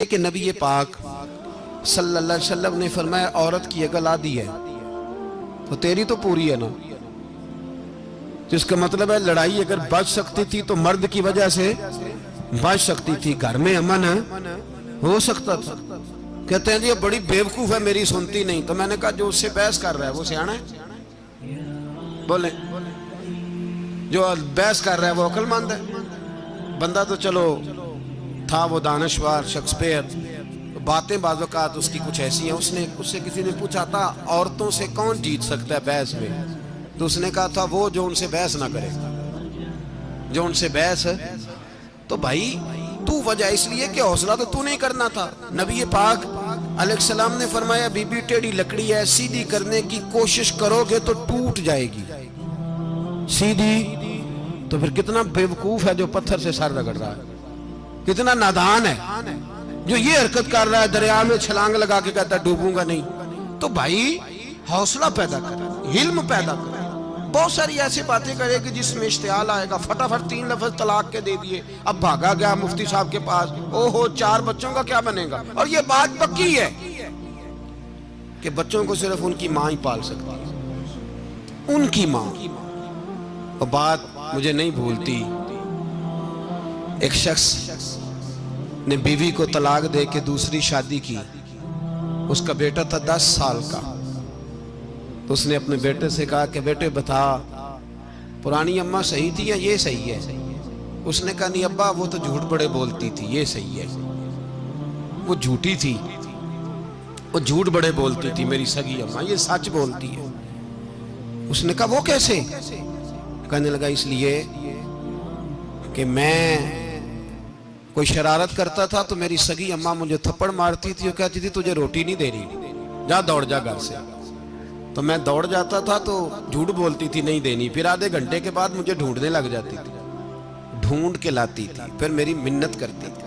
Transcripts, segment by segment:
कि नबी पाक सल्लल्लाहु अलैहि वसल्लम ने फरमाया औरत की अकल आधी है तो तेरी तो पूरी है ना। जिसका मतलब है लड़ाई अगर बच सकती थी तो मर्द की वजह से बच सकती थी, घर में अमन हो सकता था। कहते हैं जी ये बड़ी बेवकूफ है, मेरी सुनती नहीं। तो मैंने कहा जो उससे बहस कर रहा है वो सियाना है? बोले जो बहस कर रहा है वो अक्लमंद है। बंदा तो चलो था वो दानश्वर शेक्सपियर, बातें बाज़ औक़ात उसकी कुछ ऐसी हैं। उससे किसी ने पूछा था औरतों से कौन जीत सकता है बहस में, तो उसने कहा था वो जो उनसे बहस ना करे, जो उनसे बहस। तो भाई तू वजह इसलिए कि हौसला तो तू नहीं करना था। नबी पाक अलैहिस्सलाम ने फरमाया बीबी टेढ़ी लकड़ी है, सीधी करने की कोशिश करोगे तो टूट जाएगी। सीधी तो फिर कितना बेवकूफ है जो पत्थर से सर रगड़ रहा है, कितना नादान है जो ये हरकत कर रहा है, दरिया में छलांग लगा के कहता है डूबूंगा नहीं। तो भाई हौसला पैदा कर, हिल्म पैदा कर। बहुत सारी ऐसी बातें करेगी जिसमें इश्तियाल आएगा, फटाफट 3 लफ्ज तलाक के दे दिए, अब भागा गया मुफ्ती साहब के पास, ओहो 4 बच्चों का क्या बनेगा। और ये बात पक्की है कि बच्चों को सिर्फ उनकी मां ही पाल सकती है, उनकी मां। और बात मुझे नहीं भूलती, एक शख्स ने बीवी को तलाक दे के दूसरी शादी की। उसका बेटा था 10 साल का। तो उसने अपने बेटे से कहा कि बेटे बता पुरानी अम्मा सही थी या ये सही है? उसने कहा नहीं अब्बा वो तो झूठ बड़े बोलती थी, ये सही है। वो झूठी थी, वो झूठ बड़े बोलती थी मेरी सगी अम्मा, ये सच बोलती है। उसने कहा वो कैसे? कहने लगा इसलिए कि मैं कोई शरारत करता था तो मेरी सगी अम्मा मुझे थप्पड़ मारती थी और कहती थी तुझे रोटी नहीं दे रही, जा दौड़ जा घर से। तो मैं दौड़ जाता था तो झूठ बोलती थी नहीं देनी, फिर आधे घंटे के बाद मुझे ढूंढने लग जाती थी, ढूंढ के लाती थी, फिर मेरी मिन्नत करती थी,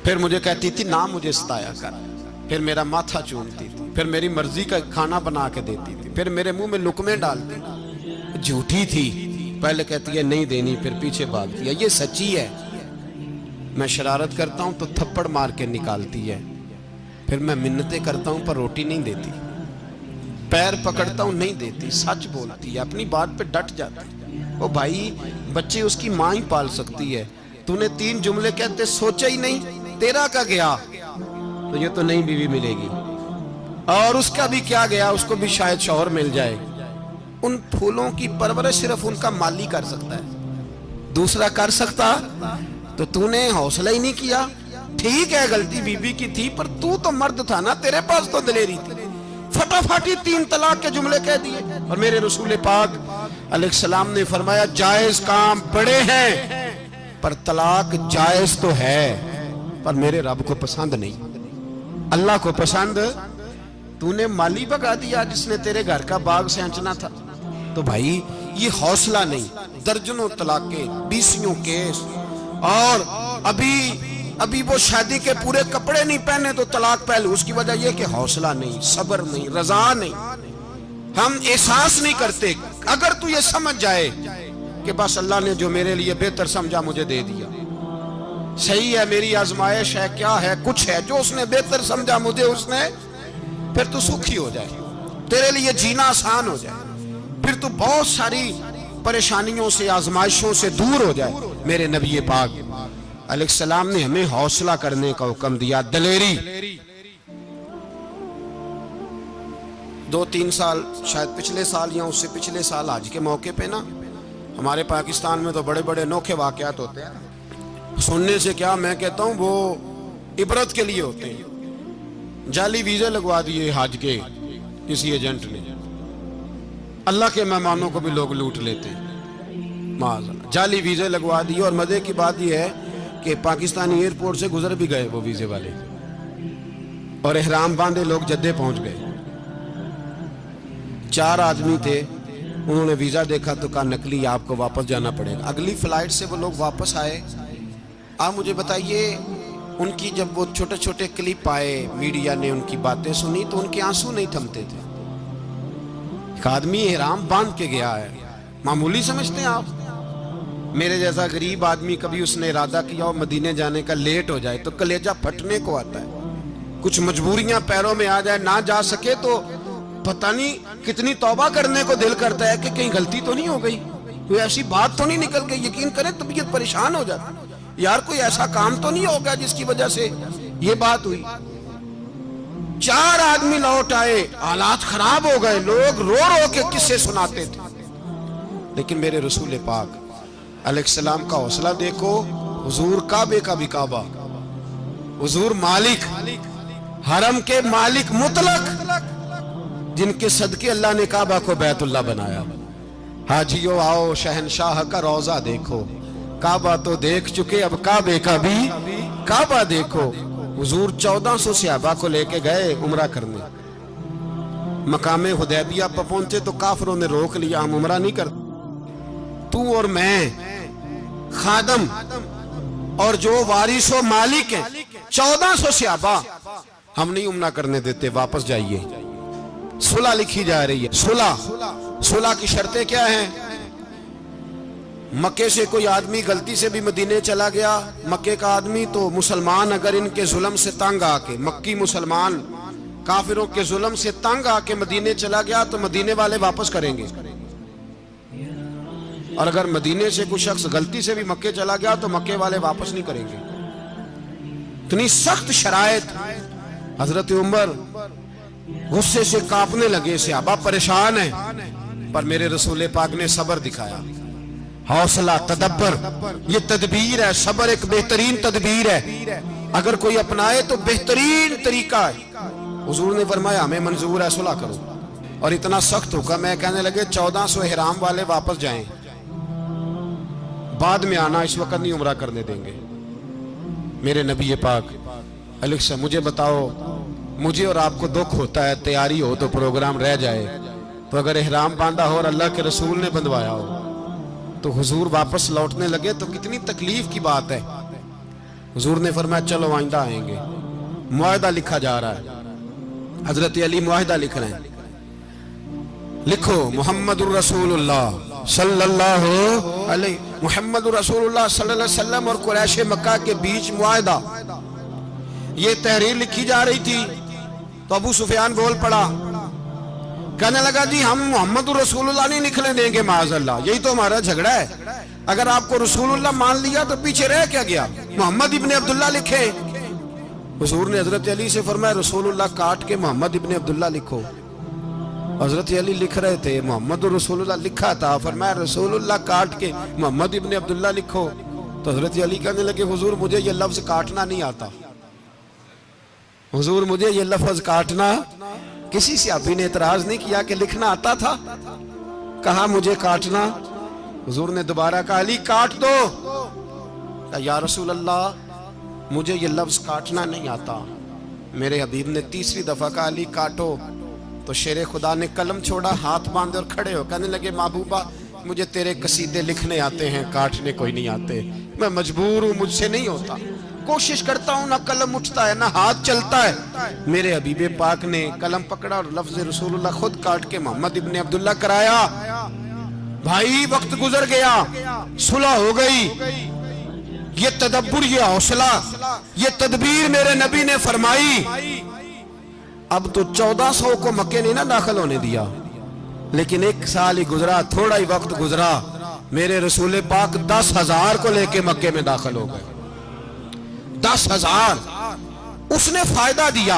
फिर मुझे कहती थी ना मुझे सताया कर, फिर मेरा माथा चूमती थी, फिर मेरी मर्जी का खाना बना के देती थी, फिर मेरे मुंह में लुकमे डालती थी। झूठी थी, पहले कहती है नहीं देनी, फिर पीछे भागती है। ये सच्ची है, मैं शरारत करता हूं तो थप्पड़ मार के निकालती है, फिर मैं मिन्नतें करता हूं पर रोटी नहीं देती, पैर पकड़ता हूं नहीं देती, सच बोलती है, अपनी बात पे डट जाती है। ओ भाई बच्चे उसकी मां ही पाल सकती है। तूने 3 जुमले कहते सोचा ही नहीं, तेरा का गया तो ये तो नई बीवी मिलेगी, और उसका भी क्या गया, उसको भी शायद शौहर मिल जाए। उन फूलों की परवरिश सिर्फ उनका माली कर सकता है, दूसरा कर सकता? तो तूने हौसला ही नहीं किया। ठीक है गलती बीबी की थी, पर तू तो मर्द था ना, तेरे पास तो दलेरी थी। फटाफटी 3 तलाक के जुमले कह दिए। और मेरे रसूल पाक अलैहिस्सलाम ने फरमाया जायज काम बड़े हैं पर तलाक जायज तो है पर मेरे रब को पसंद नहीं, अल्लाह को पसंद। तूने माली भगा दिया जिसने तेरे घर का बाग सेंचना था। तो भाई ये हौसला नहीं, दर्जनों तलाके, 20 केस, और अभी वो शादी के पूरे कपड़े नहीं पहने तो तलाक पहले। उसकी वजह यह कि हौसला नहीं, सब्र नहीं, रजा नहीं, हम एहसास नहीं करते। अगर तू ये समझ जाए कि बस अल्लाह ने जो मेरे लिए बेहतर समझा मुझे दे दिया, सही है, मेरी आजमाइश है, क्या है, कुछ है जो उसने बेहतर समझा मुझे, उसने, फिर तू सुखी हो जाए, तेरे लिए जीना आसान हो जाए, फिर तू बहुत सारी परेशानियों से आजमाइशों से दूर हो जाए। मेरे नबी पाक अलैहिस्सलाम ने हमें हौसला करने का हुक्म दिया, दलेरी। 2-3 साल शायद पिछले साल या उससे पिछले साल आज के मौके पे ना हमारे पाकिस्तान में तो बड़े बड़े अनोखे वाकयात होते हैं। सुनने से क्या, मैं कहता हूँ वो इबरत के लिए होते हैं। जाली वीजे लगवा दिए हज के किसी एजेंट ने, अल्लाह के मेहमानों को भी लोग लूट लेते हैं, माज़अल्लाह जाली वीजे लगवा दिए। और मजे की बात यह है कि पाकिस्तानी एयरपोर्ट से गुजर भी गए वो वीजे वाले, और एहराम बांधे लोग जद्दे पहुंच गए। 4 आदमी थे, उन्होंने वीजा देखा तो कहा नकली, आपको वापस जाना पड़ेगा। अगली फ्लाइट से वो लोग वापस आए। आप मुझे बताइए, उनकी जब वो छोटे छोटे क्लिप आए, मीडिया ने उनकी बातें सुनी तो उनके आंसू नहीं थमते थे। एक आदमी एहराम बांध के गया है, मामूली समझते हैं आप? मेरे जैसा गरीब आदमी कभी उसने इरादा किया और मदीने जाने का लेट हो जाए तो कलेजा फटने को आता है। कुछ मजबूरियां पैरों में आ जाए, ना जा सके तो पता नहीं कितनी तौबा करने को दिल करता है कि कहीं गलती तो नहीं हो गई, कोई ऐसी बात तो नहीं निकल गई। यकीन करें तबीयत परेशान हो जाती, यार कोई ऐसा काम तो नहीं होगा जिसकी वजह से ये बात हुई। 4 आदमी लौट आए, हालात खराब हो गए, लोग रो रो के किस्से सुनाते थे। लेकिन मेरे रसूल पाक अलैहिस्सलाम का हौसला देखो। हुजूर काबे का भी काबा, हुजूर मालिक, हरम के मालिक मुतलक, जिनके सदके अल्लाह ने काबा को बैतुल्लाह बनाया। हाजियो आओ शहनशाह का रोजा देखो, काबा तो देख चुके अब काबे का भी काबा देखो। हुजूर 1400 सहाबा को लेके गए उमरा करने, मकामे हुदैबिया पर पहुंचे तो काफिरों ने रोक लिया, हम उमरा नहीं करते। तू और मैं खादम और जो वारिसो मालिक है 1400 सहाबा, हम नहीं उमरा करने देते, वापस जाइए। सुलह लिखी जा रही है। सुलह की शर्तें क्या हैं? मक्के से कोई आदमी गलती से भी मदीने चला गया, मक्के का आदमी, तो मुसलमान अगर इनके जुल्म से तंग आके, मक्की मुसलमान काफिरों के जुल्म से तंग आके मदीने चला गया तो मदीने वाले वापस करेंगे। और अगर मदीने से कोई शख्स गलती से भी मक्के चला गया तो मक्के वाले वापस नहीं करेंगे। इतनी सख्त शराइत। हजरत उमर गुस्से से कांपने लगे, सहाबा परेशान है, पर मेरे रसूल पाक ने सब्र दिखाया। हौसला, तदब्बर, ये तदबीर है। सब्र एक बेहतरीन तदबीर है, अगर कोई अपनाए तो बेहतरीन तरीका है। हुजूर ने फरमाया हमें मंजूर है, सुलह करो। और इतना सख्त हुक्म है, कहने लगे 1400 इहराम वाले वापस जाएं, बाद में आना, इस वक्त नहीं उमरा करने देंगे। मेरे नबी पाक अलैहि, मुझे बताओ, मुझे और आपको दुख होता है तैयारी हो तो प्रोग्राम रह जाए, तो अगर इहराम बांधा हो और अल्लाह के रसूल ने बंधवाया हो तो हुजूर वापस लौटने लगे तो कितनी तकलीफ की बात है। हुजूर ने फरमाया चलो आइंदा आएंगे। मुआहदा लिखा जा रहा है, हजरत अली मुआहदा लिख रहे हैं। लिखो मुहम्मदुर रसूलुल्लाह सल्लल्लाहु अलैहि, मुहम्मदुर रसूलुल्लाह सल्लल्लाहु अलैहि वसल्लम और कुरैश मक्का के बीच मुआहदा। ये तहरीर लिखी जा रही थी तो अबू सुफियान बोल पड़ा, कहने लगा जी हम मोहम्मदुर रसूलुल्लाह नहीं निकलने देंगे माज़अल्लाह, यही तो हमारा झगड़ा है। अगर आपको रसूलुल्लाह मान लिया तो पीछे रह क्या गया, मोहम्मद इब्ने अब्दुल्लाह लिखे। हुजूर ने हजरत अली से फरमाया रसूलुल्लाह काट के मोहम्मद इब्ने अब्दुल्लाह लिखो। हजरत अली लिख रहे थे, मोहम्मद रसूलुल्लाह लिखा था, फरमाया रसूलुल्लाह काट के मोहम्मद इब्ने अब्दुल्लाह लिखो। तो हजरत अली कहने लगे हुजूर मुझे ये लफ्ज काटना नहीं आता, हुजूर मुझे ये लफ्ज काटना। किसी सहाबी ने एतराज नहीं किया कि लिखना आता था, कहा मुझे काटना। हुजूर ने दोबारा कहा अली काट दो। या रसूल अल्लाह मुझे ये लफ्ज काटना नहीं आता। मेरे हबीब ने तीसरी दफा कहा अली काटो। तो शेरे खुदा ने कलम छोड़ा, हाथ बांधे और खड़े हो कहने लगे महबूबा मुझे तेरे कसीदे लिखने आते हैं, काटने कोई नहीं आते, मैं मजबूर हूं, मुझसे नहीं होता। कोशिश करता हूं, ना कलम उठता है ना हाथ चलता है। मेरे हबीबे पाक ने कलम पकड़ा और लफ्ज रसूलुल्लाह खुद काट के मोहम्मद इब्ने अब्दुल्लाह कराया। भाई वक्त गुजर गया, सुलह हो गई। ये तदब्बुर, ये हौसला, ये तदबीर मेरे नबी ने फरमाई। अब तो 1400 को मक्के ने ना दाखिल होने दिया, लेकिन 1 साल ही गुजरा, थोड़ा ही वक्त गुजरा, मेरे रसूल पाक 10,000 को लेके मक्के में दाखिल हो गए। 10,000 उसने फायदा दिया।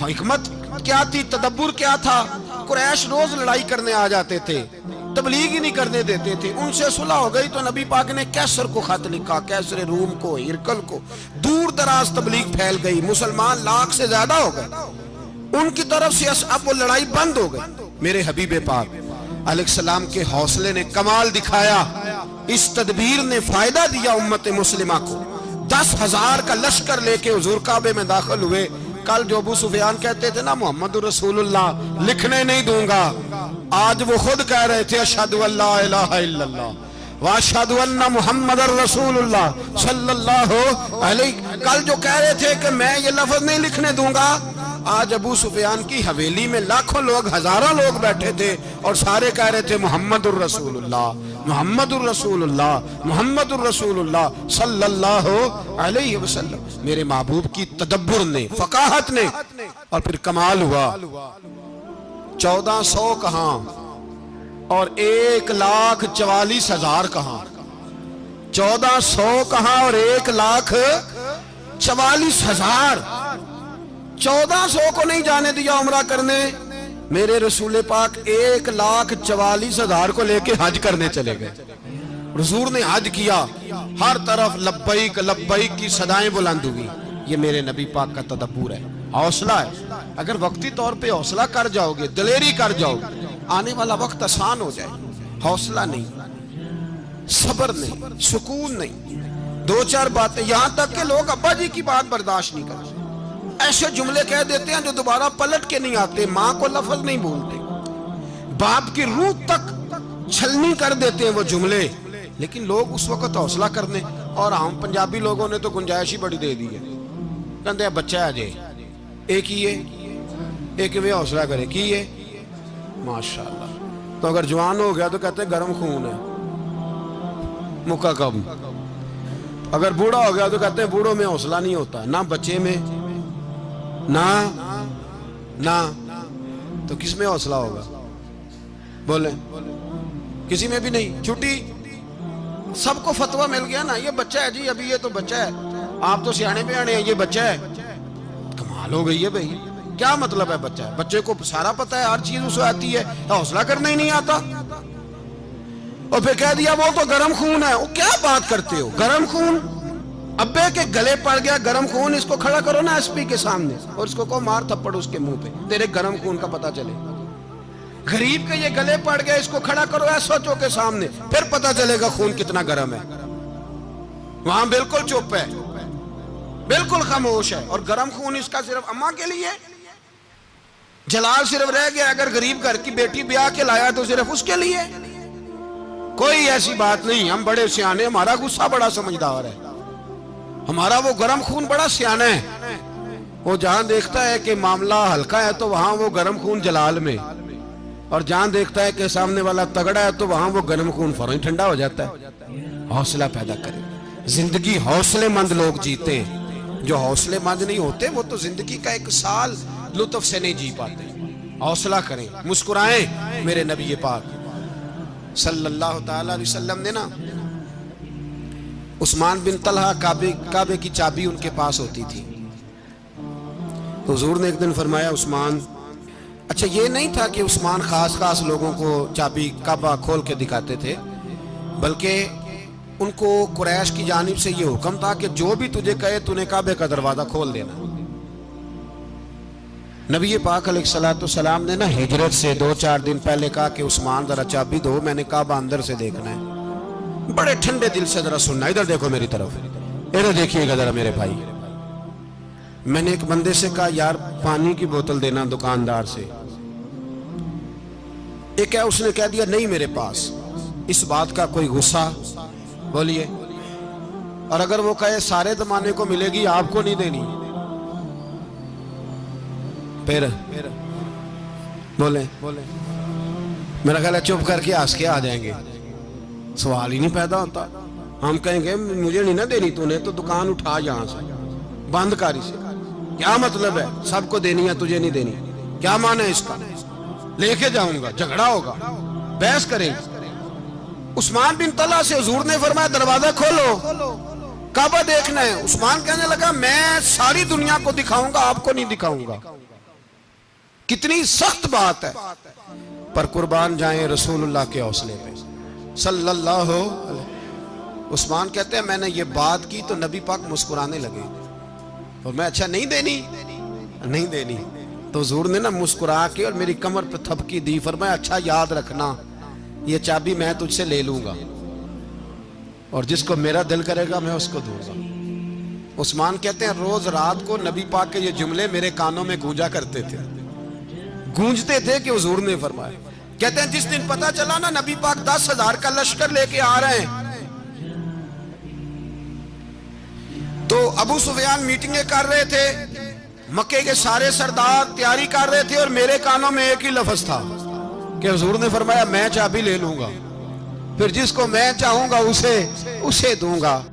हिकमत क्या थी, तदब्बुर क्या था? कुरैश रोज लड़ाई करने आ जाते थे, तबलीग ही नहीं करने देते थे। उनसे सुलह हो गई तो नबी पाक ने कैसर को खत लिखा, कैसर रूम को, हिरकल को, दूर दराज तबलीग फैल गई, मुसलमान लाख से ज्यादा हो गए उनकी तरफ से। अब वो लड़ाई बंद हो गई। मेरे हबीबे पाक अलैहिस्सलाम के हौसले ने कमाल दिखाया, इस तदबीर ने फायदा दिया उम्मत मुस्लिमा को। 10,000 का लश्कर लेके हुजूर काबे में दाखिल हुए। कल जो अबू सुफियान कहते थे ना मोहम्मद रसूलुल्लाह लिखने नहीं दूंगा, आज वो खुद कह रहे थे अशहदु अल्ला इलाहा इल्लल्लाह व अशहदु अन्ना मुहम्मदर रसूलुल्लाह सल्लल्लाहु अलैहि। कल जो कह रहे थे कि मैं ये लफ्ज नहीं लिखने दूंगा, आज अबू सुफियान की हवेली में लाखों लोग, हजारों लोग बैठे थे और सारे कह रहे थे मुहम्मदुर रसूलुल्लाह मुहम्मदुर रसूलुल्लाह मुहम्मदुर रसूलुल्लाह सल्लल्लाहु अलैहि वसल्लम। मेरे महबूब की तदब्बुर ने, फकाहत ने, और फिर कमाल हुआ। 1400 कहां और 1,44,000 कहां, 1400 कहां और 1,44,000। 1400 को नहीं जाने दिया उम्रा करने, मेरे रसूल पाक 1,44,000 को लेके हज करने चले गए। हुजूर ने हज किया, हर तरफ लब्बैक लब्बैक की सदाएं बुलंद हुई। ये मेरे नबी पाक का तदब्बुर है, हौसला है। अगर वक्ती तौर पे हौसला कर जाओगे, दिलेरी कर जाओगे, आने वाला वक्त आसान हो जाए। हौसला नहीं, सब्र नहीं, सुकून नहीं, दो चार बातें, यहां तक के लोग अब्बा जी की बात बर्दाश्त नहीं करते, ऐसे जुमले कह देते हैं जो दोबारा पलट के नहीं आते, मां को लफ्ज नहीं बोलते, बाप की रूह तक छलनी कर देते हैं वो जुमले। लेकिन लोग उस वक्त हौसला करने, और हम पंजाबी लोगों ने तो गुंजाइश ही बड़ी दे दी है। कहते हैं बच्चा है जे एक ही है, एक वे हौसला करे की है माशाल्लाह। तो अगर जवान हो गया तो कहते हैं गर्म खून है, मुक्का कब। अगर बूढ़ा हो गया तो कहते हैं बूढ़ों में हौसला नहीं होता, ना बच्चे में ना ना, तो किस में हौसला होगा? बोले किसी में भी नहीं। छुट्टी, सबको फतवा मिल गया ना, ये बच्चा है जी, अभी ये तो बच्चा है, आप तो सियाने बियाने हैं, ये बच्चा है। कमाल हो गई है भाई, क्या मतलब है बच्चा है? बच्चे को सारा पता है, हर चीज उसे आती है, हौसला करना ही नहीं आता। और फिर कह दिया वो तो गर्म खून है। वो क्या बात करते हो, गर्म खून? अब्बे के गले पड़ गया गर्म खून, इसको खड़ा करो ना एसपी के सामने और इसको कहो मार थप्पड़ उसके मुंह पे, तेरे गर्म खून का पता चले। गरीब के ये गले पड़ गया, इसको खड़ा करो एसओचओ के सामने, फिर पता चलेगा खून कितना गर्म है। वहां बिल्कुल चुप है, बिल्कुल खामोश है। और गर्म खून इसका सिर्फ अम्मा के लिए, जलाल सिर्फ रह गया अगर गरीब घर की बेटी ब्याह के लाया तो सिर्फ उसके लिए। कोई ऐसी बात नहीं, हम बड़े सियाने, हमारा गुस्सा बड़ा समझदार है, हमारा वो गर्म खून बड़ा सियाना है। वो जहां देखता है कि मामला हल्का है तो वहां वो गर्म खून जलाल में, और जहां देखता है कि सामने वाला तगड़ा है तो वहां वो गर्म खून फौरन ठंडा हो जाता है। हौसला पैदा करें, जिंदगी हौसलेमंद लोग जीते हैं। जो हौसलेमंद नहीं होते वो तो जिंदगी का एक साल लुत्फ से नहीं जी पाते। हौसला करें, मुस्कुराएं। मेरे नबी पाक सल्लल्लाहु ताला अलैहि वसल्लम ने ना, उस्मान बिन तलहा काबे की चाबी उनके पास होती थी, तो हुजूर ने एक दिन फरमाया उस्मान, अच्छा ये नहीं था कि उस्मान खास लोगों को चाबी काबा खोल के दिखाते थे, बल्कि उनको कुरैश की जानिब से ये हुक्म था कि जो भी तुझे कहे तूने काबे का दरवाजा खोल देना। नबी पाक अलैहिस्सलाम ने ना हिजरत से 2-4 दिन पहले कहा कि उस्मान जरा चाबी दो, मैंने काबा अंदर से देखना है। बड़े ठंडे दिल से जरा सुनना, इधर देखो मेरी तरफ, इधर देखिएगा जरा मेरे भाई। मैंने एक बंदे से कहा यार पानी की बोतल देना दुकानदार से, एक है उसने कह दिया नहीं मेरे पास। इस बात का कोई गुस्सा? बोलिए। और अगर वो कहे सारे जमाने को मिलेगी आपको नहीं देनी, फिर बोले मेरा ख्याल है चुप करके हंस के आ जाएंगे, सवाल ही नहीं पैदा होता। हम कहेंगे मुझे नहीं ना देनी तूने, तो दुकान उठा यहां से, बंद कर इसे। क्या मतलब है सबको देनी है तुझे नहीं देनी? क्या माने इसका? लेके जाऊंगा, झगड़ा होगा, बहस करेंगे। उस्मान बिन तलहा से हुजूर ने फरमाया दरवाजा खोलो, काबा देखना है। उस्मान कहने लगा मैं सारी दुनिया को दिखाऊंगा, आपको नहीं दिखाऊंगा। कितनी सख्त बात है, पर कुर्बान जाएं रसूलुल्लाह के हौसले पे सल्लल्लाहु अलैहि। उस्मान कहते हैं मैंने ये बात की तो नबी पाक मुस्कुराने लगे, और मैं अच्छा नहीं देनी, तो हुजूर ने ना मुस्कुरा के और मेरी कमर पे थपकी दी, फरमाया अच्छा याद रखना ये चाबी मैं तुझसे ले लूंगा, और जिसको मेरा दिल करेगा मैं उसको दूंगा। उस्मान कहते हैं रोज रात को नबी पाक के ये जुमले मेरे कानों में गूंजा करते थे, गूंजते थे कि हुजूर ने फरमाया। कहते हैं जिस दिन पता चला ना नबी पाक 10,000 का लश्कर लेके आ रहे हैं, तो अबू सुफियान मीटिंगें कर रहे थे, मक्के के सारे सरदार तैयारी कर रहे थे, और मेरे कानों में एक ही लफ्ज था कि हुजूर ने फरमाया मैं चाबी ले लूंगा। फिर जिसको मैं चाहूंगा उसे उसे दूंगा।